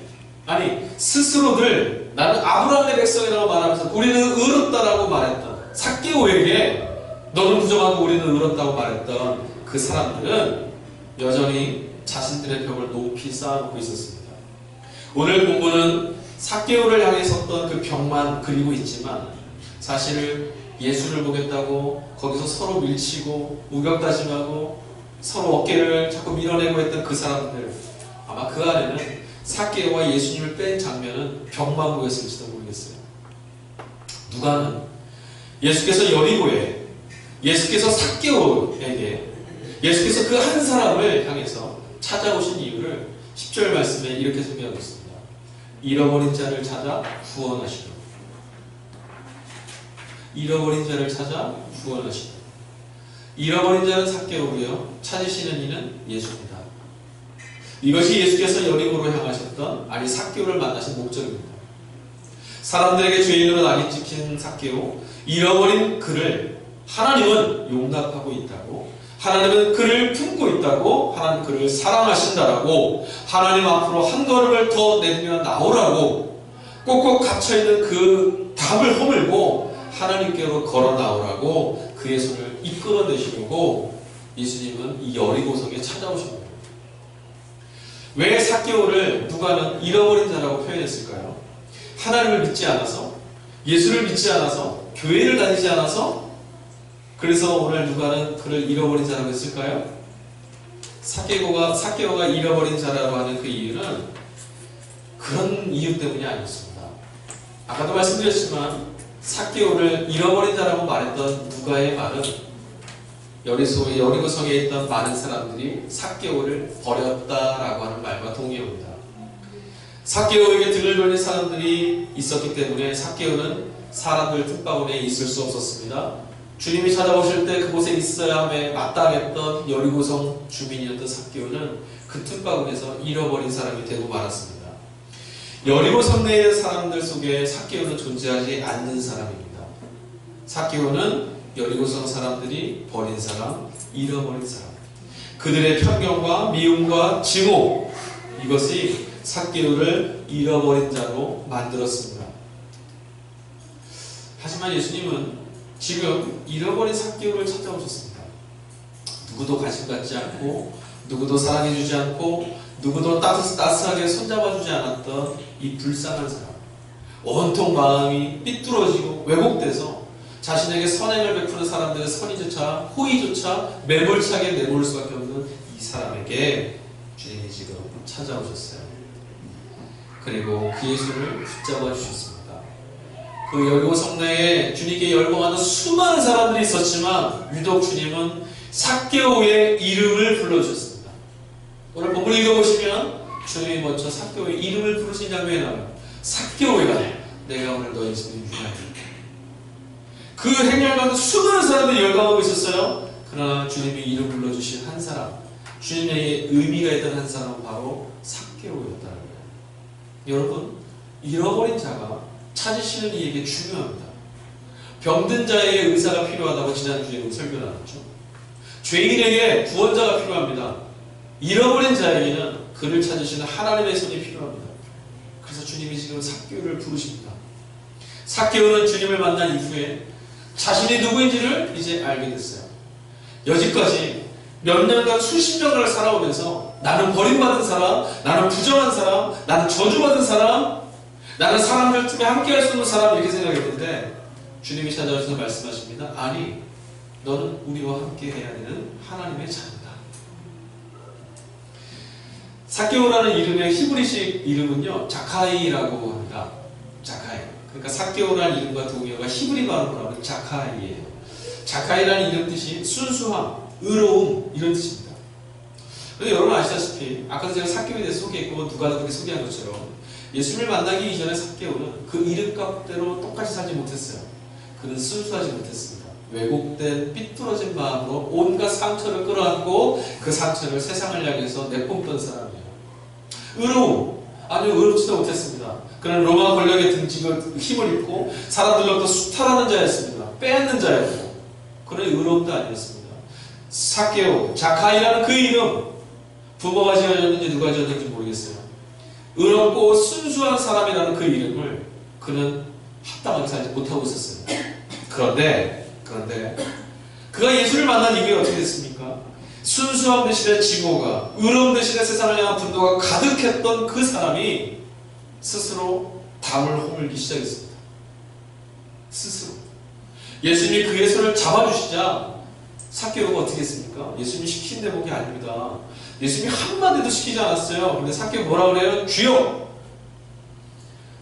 스스로들 나는 아브라함의 백성이라고 말하면서 우리는 의롭다라고 말했던 삭개오에게 너는 부정하고 우리는 의롭다고 말했던 그 사람들은 여전히 자신들의 벽을 높이 쌓아놓고 있었습니다. 오늘 본문은 삭개오를 향해 섰던 그 벽만 그리고 있지만 사실 예수를 보겠다고 거기서 서로 밀치고 우격다짐하고 서로 어깨를 자꾸 밀어내고 했던 그 사람들, 아마 그 안에는 삭개오와 예수님을 뺀 장면은 벽만 보였을지도 모르겠어요. 누가는 예수께서 여리고에, 예수께서 삭개오에게, 예수께서 그 한 사람을 향해서 찾아오신 이유를 10절 말씀에 이렇게 소개하고 있습니다. 잃어버린 자를 찾아 구원하시려. 잃어버린 자를 찾아 구원하시려. 잃어버린 자는 삭개오고요, 찾으시는 이는 예수입니다. 이것이 예수께서 여리고로 향하셨던, 삭개오를 만나신 목적입니다. 사람들에게 죄인으로 낙인 찍힌 삭개오, 잃어버린 그를 하나님은 용납하고 있다고, 하나님은 그를 품고 있다고, 하나님 그를 사랑하신다라고, 하나님 앞으로 한 걸음을 더 내디뎌 나오라고, 꼭꼭 갇혀있는 그 담을 허물고 하나님께로 걸어 나오라고 그의 손을 이끌어내시려고 예수님은 이 여리고성에 찾아오신 거예요. 왜 삭개오를 누가는 잃어버린 자라고 표현했을까요? 하나님을 믿지 않아서, 예수를 믿지 않아서, 교회를 다니지 않아서, 그래서 오늘 누가는 그를 잃어버린 자라고 했을까요? 삭개오가 잃어버린 자라고 하는 그 이유는 그런 이유 때문이 아니었습니다. 아까도 말씀드렸지만 삭개오를 잃어버린 자라고 말했던 누가의 말은 여리고성에 있던 많은 사람들이 삭개오를 버렸다라고 하는 말과 동의합니다. 삭개오에게 등을 돌린 사람들이 있었기 때문에 삭개오는 사람들 틈바구니에 있을 수 없었습니다. 주님이 찾아오실 때 그곳에 있어야 함에 마땅했던 여리고성 주민이었던 삭개오는 그 틈바구니에서 잃어버린 사람이 되고 말았습니다. 여리고성 내의 사람들 속에 삭개오는 존재하지 않는 사람입니다. 삭개오는 여리고성 사람들이 버린 사람, 잃어버린 사람, 그들의 편견과 미움과 증오, 이것이 삭개오를 잃어버린 자로 만들었습니다. 하지만 예수님은 지금 잃어버린 삭개오를 찾아오셨습니다. 누구도 관심 갖지 않고, 누구도 사랑해주지 않고, 누구도 따스하게 손잡아주지 않았던 이 불쌍한 사람, 온통 마음이 삐뚤어지고 왜곡돼서 자신에게 선행을 베푸는 사람들의 선의조차 호의조차 매몰차게 내몰 수밖에 없는 이 사람에게 주님이 지금 찾아오셨어요. 그리고 그의 손을 붙잡아 주셨습니다. 그 여리고성 내에 주님께 열광하는 수많은 사람들이 있었지만 유독 주님은 삭개오의 이름을 불러주셨습니다. 오늘 본문을 읽어보시면 주님이 먼저 삭개오의 이름을 부르신 장면이 나와요. 삭개오야, 내가 오늘 너희 집에 유하리. 그 행렬 가운데 수많은 사람들이 열광하고 있었어요. 그러나 주님이 이름 불러주신 한 사람, 주님의 의미가 있던 한 사람은 바로 삭개오였다는 거예요. 여러분, 잃어버린 자가 찾으시는 이에게 중요합니다. 병든 자에게 의사가 필요하다고 지난주에 설교 나눴죠. 죄인에게 구원자가 필요합니다. 잃어버린 자에게는 그를 찾으시는 하나님의 손이 필요합니다. 그래서 주님이 지금 삭개오를 부르십니다. 삭개오는 주님을 만난 이후에 자신이 누구인지를 이제 알게 됐어요. 여지까지 몇 년간 수십 년을 살아오면서 나는 버림받은 사람, 나는 부정한 사람, 나는 저주받은 사람, 나는 사람들 틈에 함께할 수 없는 사람, 이렇게 생각했는데 주님이 찾아오셔서 말씀하십니다. 아니, 너는 우리와 함께 해야 되는 하나님의 자녀다. 삭개오라는 이름의 히브리식 이름은요, 자카이라고 합니다. 자카이. 그러니까 삭개오라는 이름과 동의어가 히브리 발음으로 하면 자카이예요. 자카이라는 이름 뜻이 순수함, 의로움, 이런 뜻입니다. 그런데 여러분 아시다시피 아까도 제가 삭개오에 대해서 소개했고 누가 그렇게 소개한 것처럼 예수님을 만나기 이전에 삭개오는 그 이름값대로 똑같이 살지 못했어요. 그는 순수하지 못했습니다. 왜곡된 삐뚤어진 마음으로 온갖 상처를 끌어안고 그 상처를 세상을 향해서 내뿜던 사람이에요. 의로움, 아니요, 의롭지도 못했습니다. 그는 로마 권력의 등직을 힘을 입고 사람들로부터 수탈하는 자였습니다. 빼앗는 자였고, 그는 의로움도 아니었습니다. 삭개오, 자카이라는 그 이름, 부모가 지어졌는지 누가 지어졌는지 모르겠어요. 의롭고 순수한 사람이라는 그 이름을 그는 합당하게 살지 못하고 있었어요. 그런데 그가 예수를 만난 이게 어떻게 됐습니까? 순수함 대신에 증오가, 의로움 대신에 세상을 향한 분노가 가득했던 그 사람이 스스로 담을 허물기 시작했습니다. 스스로. 예수님이 그의 손을 잡아주시자 삭개오가 어떻게 했습니까? 예수님이 시킨 대목이 아닙니다. 예수님이 한마디도 시키지 않았어요. 근데 삭개오 뭐라 그래요? 주여!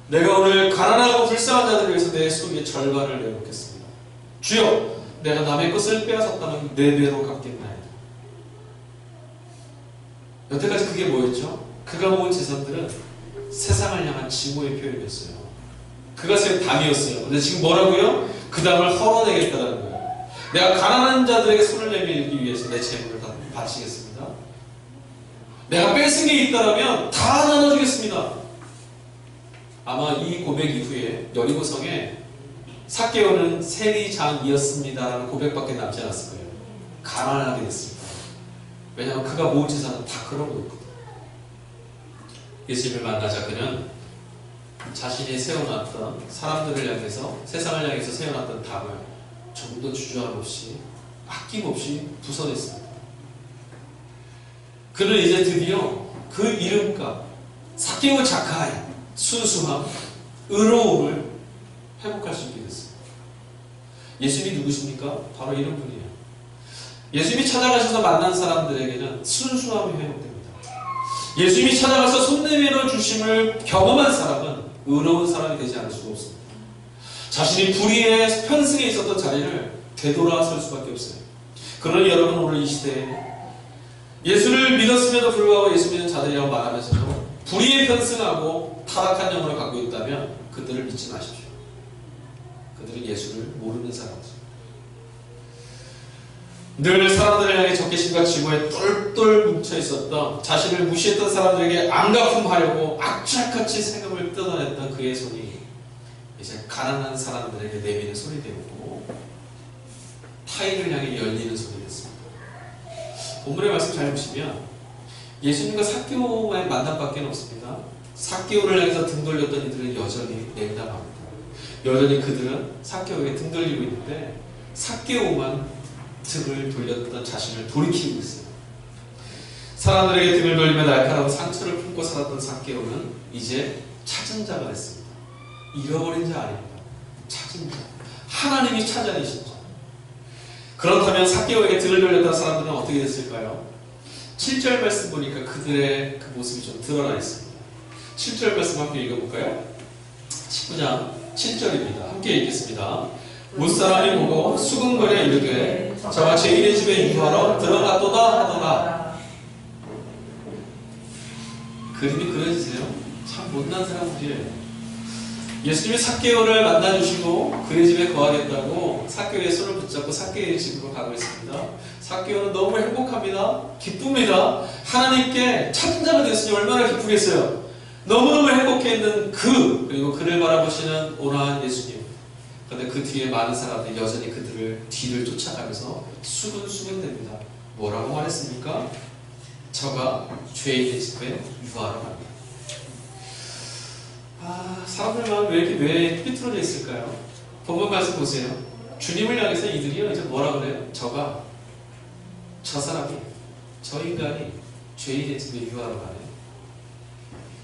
내가 오늘 가난하고 불쌍한 자들을 위해서 내 소유의 절반을 내놓겠습니다. 주여! 내가 남의 것을 빼앗았다면 4배로 갚겠나이다. 여태까지 그게 뭐였죠? 그가 모은 재산들은 세상을 향한 증오의 표현이었어요. 그가 세운 담이었어요. 근데 지금 뭐라고요? 그 담을 헐어내겠다는 거예요. 내가 가난한 자들에게 손을 내밀기 위해서 내 재물을 다 바치겠습니다. 내가 뺏은 게 있다면 다 나눠주겠습니다. 아마 이 고백 이후에 여리고성에 삭개오는 세리장이었습니다라는 고백밖에 남지 않았을 거예요. 가난하게 됐습니다. 왜냐하면 그가 모은 재산은 다 그런 거였거든요. 예수님을 만나자 그는 자신이 세워놨던 사람들을 향해서, 세상을 향해서 세워놨던 담을 조금도 주저함 없이 아낌없이 부숴냈습니다. 그는 이제 드디어 그 이름과 삭개오 자카이, 순수함, 의로움을 회복할 수 있게 됐습니다. 예수님이 누구십니까? 바로 이런 분이에요. 예수님이 찾아가셔서 만난 사람들에게는 순수함이 회복됩니다. 예수님이 찾아가서 손 내밀어 주심을 경험한 사람은 의로운 사람이 되지 않을 수가 없습니다. 자신이 불의의 편승에 있었던 자리를 되돌아설 수밖에 없어요. 그러니 여러분 오늘 이 시대에 예수를 믿었음에도 불구하고 예수 믿는 자들이라고 말하면서도 불의에 편승하고 타락한 영혼을 갖고 있다면 그들을 믿지 마십시오. 그들은 예수를 모르는 사람들. 늘 사람들을 향해 적개심과 증오에 똘똘 뭉쳐있었던, 자신을 무시했던 사람들에게 안갚음하려고 악착같이 세금을 뜯어냈던 그의 손이 이제 가난한 사람들에게 내미는 손이 되고 타인을 향해 열리는 손이 됐습니다. 본문의 말씀 잘 보시면 예수님과 삭개오의 만남밖에 없습니다. 삭개오를 향해서 등 돌렸던 이들은 여전히 냉담합니다. 여전히 그들은 삭개오에게 등 돌리고 있는데 삭개오만 등을 돌렸던 자신을 돌이키고 있어요. 사람들에게 등을 돌리며 날카로운 상처를 품고 살았던 삭개오는 이제 찾은 자가 됐습니다. 잃어버린 자 아닙니다. 찾은 자. 하나님이 찾아내신 자. 그렇다면 삭개오에게 등을 돌렸던 사람들은 어떻게 됐을까요? 7절 말씀 보니까 그들의 그 모습이 좀 드러나 있습니다. 7절 말씀 함께 읽어볼까요? 19장 7절입니다. 함께 읽겠습니다. 못사람이 보고 수근거려 이르되 저가 제1의 집에 유하러 들어갔도다 하더라. 그림이 그려지세요? 참 못난 사람들이에요. 예수님이 삭개오를 만나주시고 그의 집에 거하겠다고 삭개오의 손을 붙잡고 삭개오의 집으로 가고 있습니다. 삭개오는 너무 행복합니다. 기쁩니다. 하나님께 찾은 자가 됐으니 얼마나 기쁘겠어요. 너무너무 행복해있는 그리고 그를 바라보시는 온화한 예수님. 그런데 그 뒤에 많은 사람들이 여전히 그들을 뒤를 쫓아가면서 수근수근됩니다. 뭐라고 말했습니까? 저가 죄인의 집에 유하러 갑니다. 사람들 마음 왜 삐뚤어져 있을까요? 본문 말씀 보세요. 주님을 향해서 이들이요 이제 뭐라 그래요? 저 사람이, 저 인간이 죄인의 집에 유하러 가네요.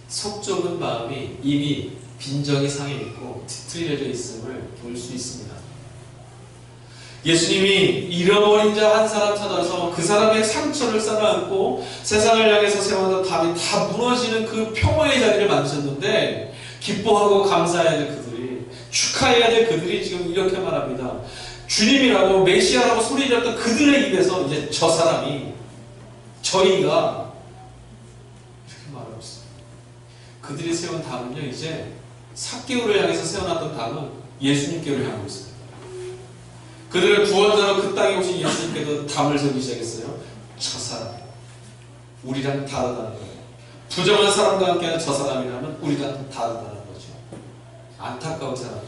속 좁은 마음이 이미 빈정이 상해 있고 뒤틀려져 있음을 볼 수 있습니다. 예수님이 잃어버린 자 한 사람 찾아서 그 사람의 상처를 쌓아안고 세상을 향해서 세워놓은 답이 다 무너지는 그 평화의 자리를 만드셨는데 기뻐하고 감사해야 될 그들이, 축하해야 될 그들이 지금 이렇게 말합니다. 주님이라고 메시아라고 소리질렀던 그들의 입에서 이제 저 사람이, 저희가 이렇게 말하고 있습니다. 그들이 세운 담은요 이제 삭개오를 향해서 세워놨던 담은 예수님께로 향하고 있습니다. 그들의 구원자로 그 땅에 오신 예수님께도 담을 세우기 시작했어요. 저 사람, 우리랑 다르다는 거예요. 부정한 사람과 함께하는 저 사람이라면 우리랑 다르다는 거죠. 안타까운 사람,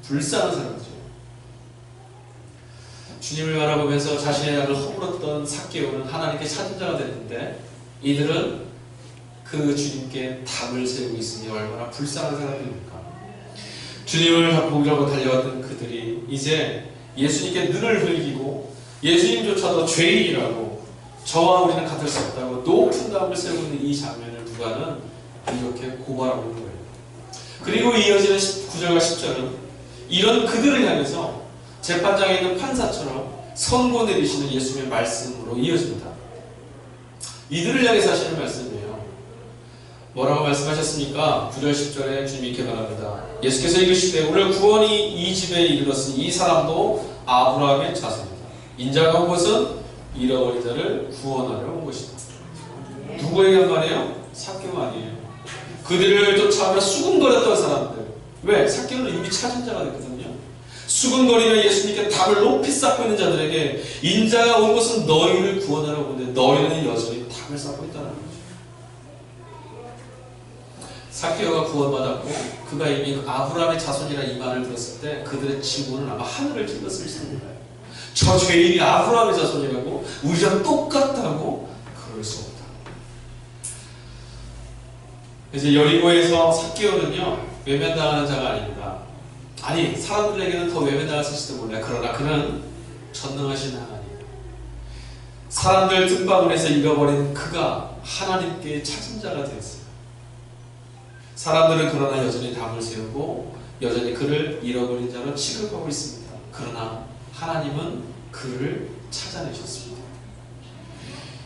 불쌍한 사람이죠. 주님을 바라보면서 자신의 약을 허물었던 삭개오는 하나님께 찾은 자가 됐는데 이들은 그 주님께 담을 세우고 있으니 얼마나 불쌍한 사람입니까? 주님을 보려고 달려왔던 그들이 이제 예수님께 눈을 흘기고 예수님조차도 죄인이라고 저와 우리는 같을 수 없다고 높은 담을 세우고 있는 이 장면을 누가는 이렇게 고발하고 있는 거예요. 그리고 이어지는 9절과 10절은 이런 그들을 향해서 재판장에 있는 판사처럼 선고 내리시는 예수님의 말씀으로 이어집니다. 이들을 향해서 하시는 말씀이에요. 뭐라고 말씀하셨습니까? 9절 10절에 주님이 이렇게 말합니다. 예수께서 이르시되 오늘 구원이 이 집에 이르렀으니 이 사람도 아브라함의 자손이다. 인자가 온 것은 잃어버린 자를 구원하려 온 것이다. 누구에게 한 말이에요? 삭개오 아니에요. 그들을 쫓아오며 수군거렸던 사람들. 왜? 삭개오는 이미 찾은 자가 됐거든요. 수군거리며 예수님께 답을 높이 쌓고 있는 자들에게 인자가 온 것은 너희를 구원하려고 오는데 너희는 여전히 답을 쌓고 있다는 거죠. 삭개오가 구원받았고 그가 이미 아브라함의 자손이라는 이 말을 들었을 때 그들의 지구는 아마 하늘을 찔렀을 텐데 저 죄인이 아브라함의 자손이라고 우리랑 똑같다고 그럴 수 없다. 이제 여리고에서 삭개오는요 외면당하는 자가 아닙니다. 아니 사람들에게는 더 외면당했을지도 몰라요. 그러나 그는 전능하신 하나님, 사람들 틈바구니에서 잃어버린 그가 하나님께 찾은 자가 되었어요. 사람들은 그러나 여전히 담을 세우고 여전히 그를 잃어버린 자로 취급하고 있습니다. 그러나 하나님은 그를 찾아내셨습니다.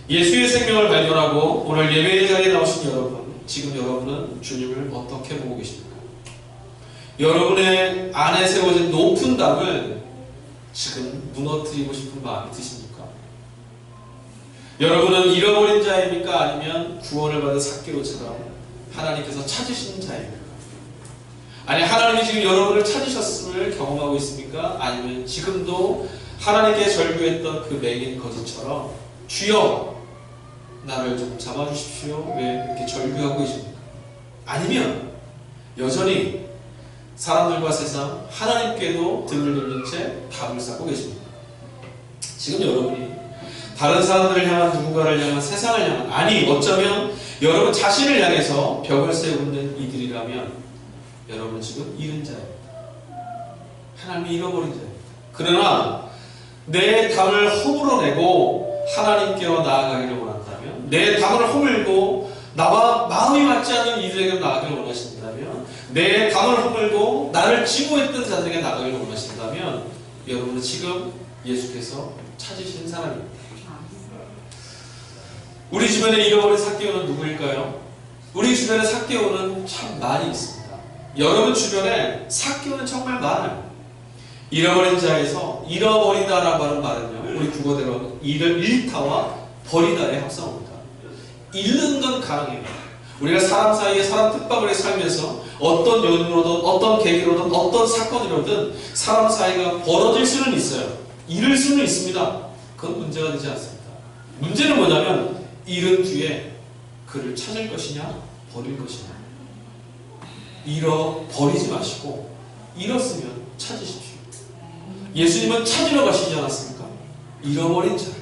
예수의 생명을 발견하고 오늘 예배의 자리에 나오신 여러분, 지금 여러분은 주님을 어떻게 보고 계십니까? 여러분의 안에 세워진 높은 담을 지금 무너뜨리고 싶은 마음이 드십니까? 여러분은 잃어버린 자입니까? 아니면 구원을 받은 삭개오처럼 하나님께서 찾으신 자입니까? 아니, 하나님이 지금 여러분을 찾으셨음을 경험하고 있습니까? 아니면 지금도 하나님께 절규했던 그 맹인 거지처럼 주여 나를 좀 잡아주십시오, 왜 이렇게 절규하고 계십니까? 아니면 여전히 사람들과 세상, 하나님께도 등을 돌린 채 답을 쌓고 계십니까? 지금 여러분이 다른 사람들을 향한, 누군가를 향한, 세상을 향한, 아니 어쩌면 여러분 자신을 향해서 벽을 세우고 있는 이들이라면 여러분 지금 잃은 자입니다. 하나님이 잃어버린 자입니다. 그러나 내 담을 허물어내고 하나님께로 나아가기를 원한다면, 내 담을 허물고 나와 마음이 맞지 않는 이들에게 나아가기를 원하신다면, 내 담을 허물고 나를 증오했던 자들에게 나아가기를 원하신다면 여러분은 지금 예수께서 찾으신 사람입니다. 우리 주변에 잃어버린 삭개오는 누구일까요? 우리 주변에 삭개오는 참 많이 있습니다. 여러분 주변에 삭개오는 정말 많아요. 잃어버린 자에서 잃어버리다라고 하는 말은요, 우리 국어대로 잃다와 버리다의 합성어입니다. 잃는 건 가능해요. 우리가 사람 사이에, 사람 뜻밖의 살면서 어떤 요인으로든, 어떤 계기로든, 어떤 사건으로든 사람 사이가 벌어질 수는 있어요. 잃을 수는 있습니다. 그건 문제가 되지 않습니다. 문제는 뭐냐면 잃은 뒤에 그를 찾을 것이냐 버릴 것이냐. 잃어버리지 마시고 잃었으면 찾으십시오. 예수님은 찾으러 가시지 않았습니까? 잃어버린 자를.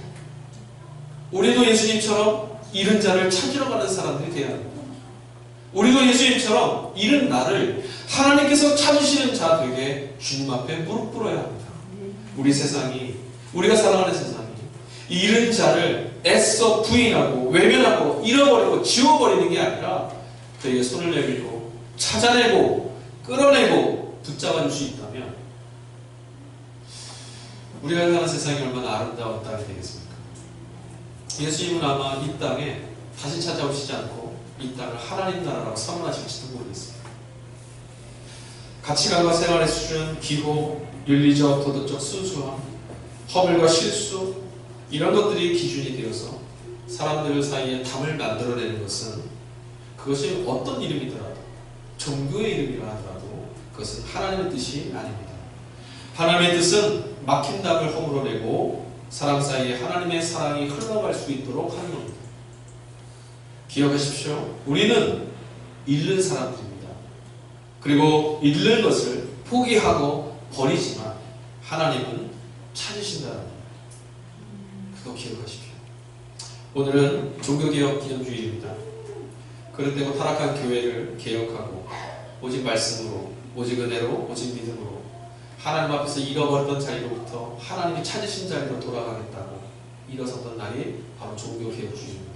우리도 예수님처럼 잃은 자를 찾으러 가는 사람들이 되어야 합니다. 우리도 예수님처럼 잃은 나를 하나님께서 찾으시는 자 되게 주님 앞에 무릎 꿇어야 합니다. 우리 세상이, 우리가 살아가는 세상이 잃은 자를 애써 부인하고 외면하고 잃어버리고 지워버리는 게 아니라 그에게 손을 내밀고 찾아내고 끌어내고 붙잡아 줄 수 있다면 우리가 사는 세상이 얼마나 아름다운 땅이 되겠습니까? 예수님은 아마 이 땅에 다시 찾아오시지 않고 이 땅을 하나님 나라라고 선언하실지도 모르겠습니다. 가치관과 생활의 수준, 기호, 윤리적, 도덕적 순수함, 허물과 실수, 이런 것들이 기준이 되어서 사람들 사이에 담을 만들어내는 것은, 그것이 어떤 이름이더라도, 종교의 이름이라 하더라도 그것은 하나님의 뜻이 아닙니다. 하나님의 뜻은 막힌 담을 허물어내고 사람 사이에 하나님의 사랑이 흘러갈 수 있도록 하는 겁니다. 기억하십시오. 우리는 잃는 사람들입니다. 그리고 잃는 것을 포기하고 버리지만 하나님은 찾으신다는 겁니다. 그거 기억하십시오. 오늘은 종교개혁 기념주일입니다. 그릇되고 타락한 교회를 개혁하고 오직 말씀으로, 오직 은혜로, 오직 믿음으로 하나님 앞에서 잃어버렸던 자리로부터 하나님이 찾으신 자리로 돌아가겠다고 일어섰던 날이 바로 종교개혁주의입니다.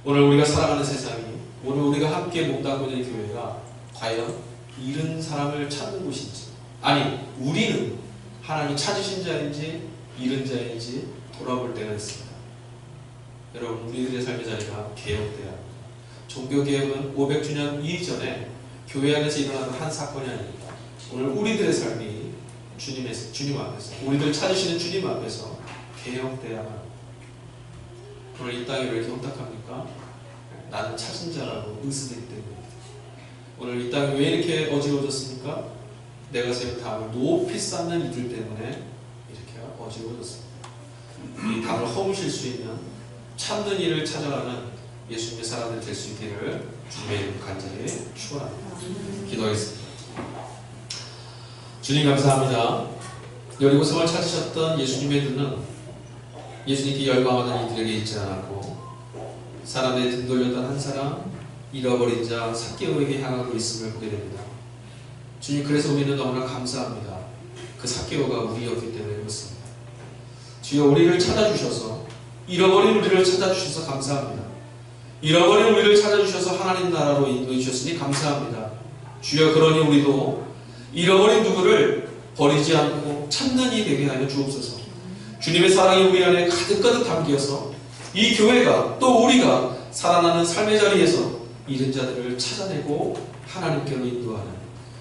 오늘 우리가 살아가는 세상이, 오늘 우리가 함께 몸담고 있는 교회가 과연 잃은 사람을 찾는 곳인지, 아니 우리는 하나님이 찾으신 자인지 잃은 자인지 돌아볼 때가 있습니다. 여러분, 우리들의 삶의 자리가 개혁돼야 합니다. 종교개혁은 500주년 이전에 교회 안에서 일어나는 한 사건이 아닙니다. 오늘 우리들의 삶이 주님 앞에서, 우리들 찾으시는 주님 앞에서 개혁돼야만 합니다. 오늘 이 땅이 왜 이렇게 혼탁합니까? 나는 찾은 자라고 의스되기 때문입니다. 오늘 이 땅이 왜 이렇게 어지러워졌습니까? 내가 세운 담을 높이 쌓는 이들 때문에 이렇게 어지러워졌습니다. 이 담을 허무실 수 있는 참된 일을 찾아가는 예수님의 사람들 될 수 있기를 주님의 이름 간절히 축원합니다. 기도하겠습니다. 주님 감사합니다. 여리고성을 찾으셨던 예수님의 눈은 예수님께 열광하는 이들에게 있지 않았고 사람의 등 돌렸던 한 사람, 잃어버린 자 삭개오에게 향하고 있음을 보게 됩니다. 주님, 그래서 우리는 너무나 감사합니다. 그 삭개오가 우리였기 때문에 그렇습니다. 주여, 우리를 찾아주셔서, 잃어버린 우리를 찾아주셔서 감사합니다. 잃어버린 우리를 찾아주셔서 하나님 나라로 인도해 주셨으니 감사합니다. 주여, 그러니 우리도 잃어버린 누구를 버리지 않고 찾는 이 되게 하여 주옵소서. 주님의 사랑이 우리 안에 가득가득 담겨서 이 교회가, 또 우리가 살아나는 삶의 자리에서 잃은 자들을 찾아내고 하나님께로 인도하는,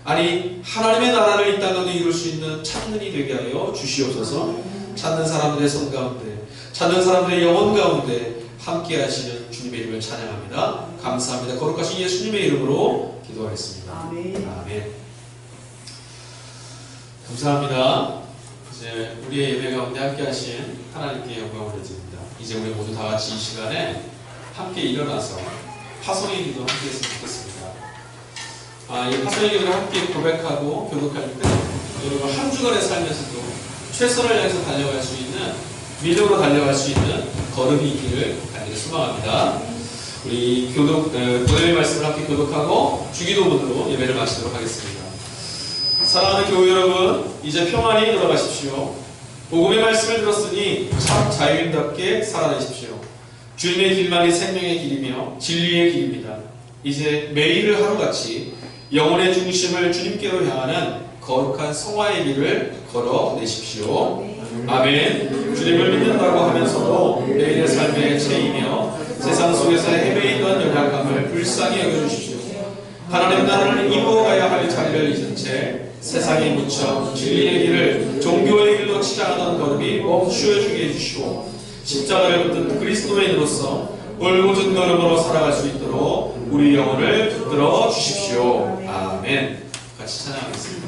아니 하나님의 나라를 이 땅에도 이룰 수 있는 찾는 이 되게 하여 주시옵소서. 찾는 사람들의 손 가운데, 찾는 사람들의 영혼 가운데 함께 하시는 주님의 이름을 찬양합니다. 감사합니다. 거룩하신 예수님의 이름으로 기도하겠습니다. 아멘. 아멘. 감사합니다. 이제 우리의 예배 가운데 함께 하신 하나님께 영광을 드립니다. 이제 우리 모두 다 같이 이 시간에 함께 일어나서 화성의 기도 함께 했으면 좋겠습니다. 이 화성의 기도를 함께 고백하고 교독할 때 여러분 한 주간의 삶에서도 최선을 다해서 달려갈 수 있는, 믿음으로 달려갈 수 있는 걸음이 있기를 간절히 소망합니다. 우리 오늘의 말씀을 함께 교독하고 주기도문으로 예배를 마치도록 하겠습니다. 사랑하는 교회 여러분, 이제 평안히 돌아가십시오. 복음의 말씀을 들었으니 참 자유인답게 살아내십시오. 주님의 길만이 생명의 길이며 진리의 길입니다. 이제 매일을 하루같이 영혼의 중심을 주님께로 향하는 거룩한 성화의 길을 걸어내십시오. 아멘. 주님을 믿는다고 하면서도 매일의 삶의 죄이며 세상 속에서 헤매이던 연약함을 불쌍히 여겨주십시오. 하나님 나라를 이루어가야 할 자리를 잊은 채 세상에 묻혀 진리의 길을 종교의 길로 치장하던 걸음이 멈추어주게 해주시고 십자가를 붙든 그리스도인으로서 울고준 걸음으로 살아갈 수 있도록 우리 영혼을 붙들어 주십시오. 아멘. 같이 찬양하겠습니다.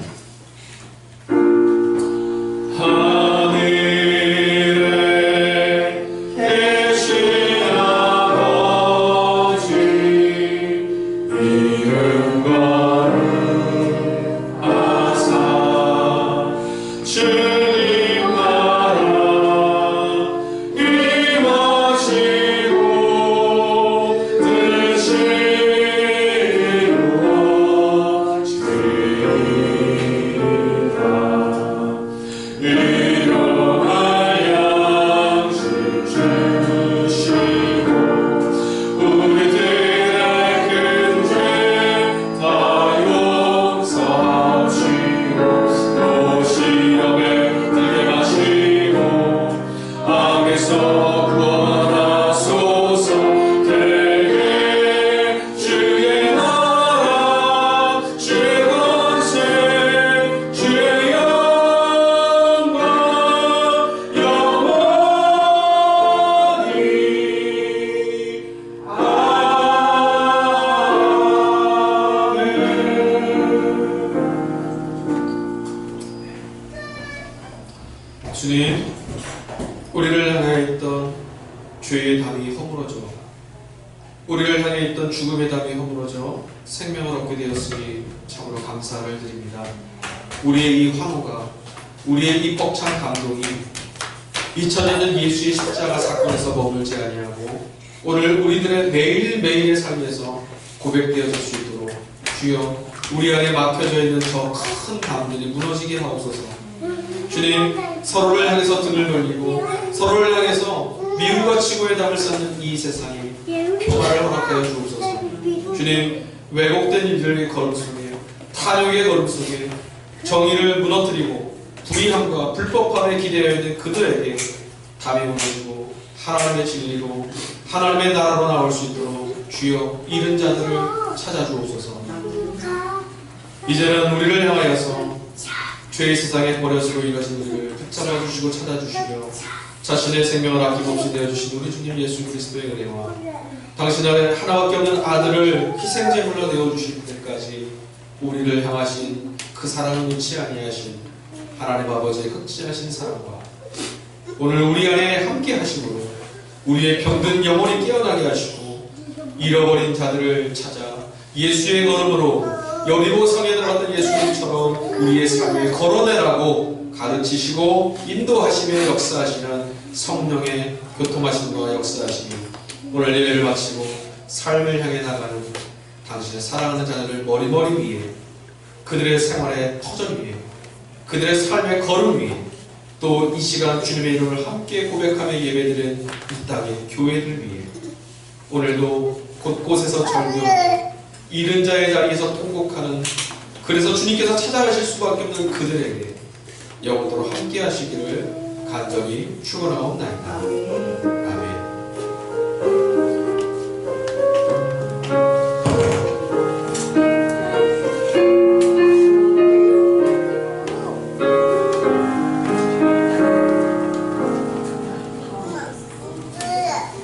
주님, 우리를 향해 있던 죄의 담이 허물어져, 우리를 향해 있던 죽음의 담이 허물어져 생명을 얻게 되었으니 참으로 감사를 드립니다. 우리의 이 환호가, 우리의 이 벅찬 감동이 2000년 전 예수의 십자가 사건에서 머물지 아니하고 오늘 우리들의 매일매일의 삶에서 고백되어질 수 있도록 주여 우리 안에 막혀져 있는 저 큰 담들이 무너지게 하옵소서. 주님, 서로를 향해서 등을 돌리고 서로를 향해서 미움과 치고의 담을 쌓는 이 세상에 평화를 허락하여 주옵소서. 주님, 왜곡된 일들의 걸음 속에, 탐욕의 걸음 속에 정의를 무너뜨리고 불의함과 불법함에 기대어 있는 그들에게 담이 무너지고 하나님의 진리로 하나님의 나라로 나올 수 있도록 주여 잃은 자들을 찾아주옵소서. 이제는 우리를 향하여서 죄의 세상에 버려지고 이뤄진 우리를 붙잡아 주시고 찾아주시며 자신의 생명을 아낌없이 내어주신 우리 주님 예수 그리스도의 은혜와 당신 안에 하나밖에 없는 아들을 희생제물로 내어주실 때까지 우리를 향하신 그 사랑을 놓지 아니하신 하나님 아버지의 극진하신 사랑과 오늘 우리 안에 함께 하심으로 우리의 병든 영혼이 깨어나게 하시고 잃어버린 자들을 찾아 예수의 걸음으로 여리고 성에 들어갔던 예수님처럼 우리의 삶을 걸어내라고 가르치시고 인도하시며 역사하시는 성령의 교통하심과 역사하심이 오늘 예배를 마치고 삶을 향해 나가는 당신의 사랑하는 자들을 머리머리 위에 그들의 생활의 터전 위에 그들의 삶의 걸음 위에 또 이 시간 주님의 이름을 함께 고백하며 예배드리는 이 땅의 교회를 위해 오늘도 곳곳에서 절규하고 잃은 자의 자리에서 통곡하는 그래서 주님께서 찾아가실 수밖에 없는 그들에게 영원토록 함께 하시기를 간절히 축원하옵나이다.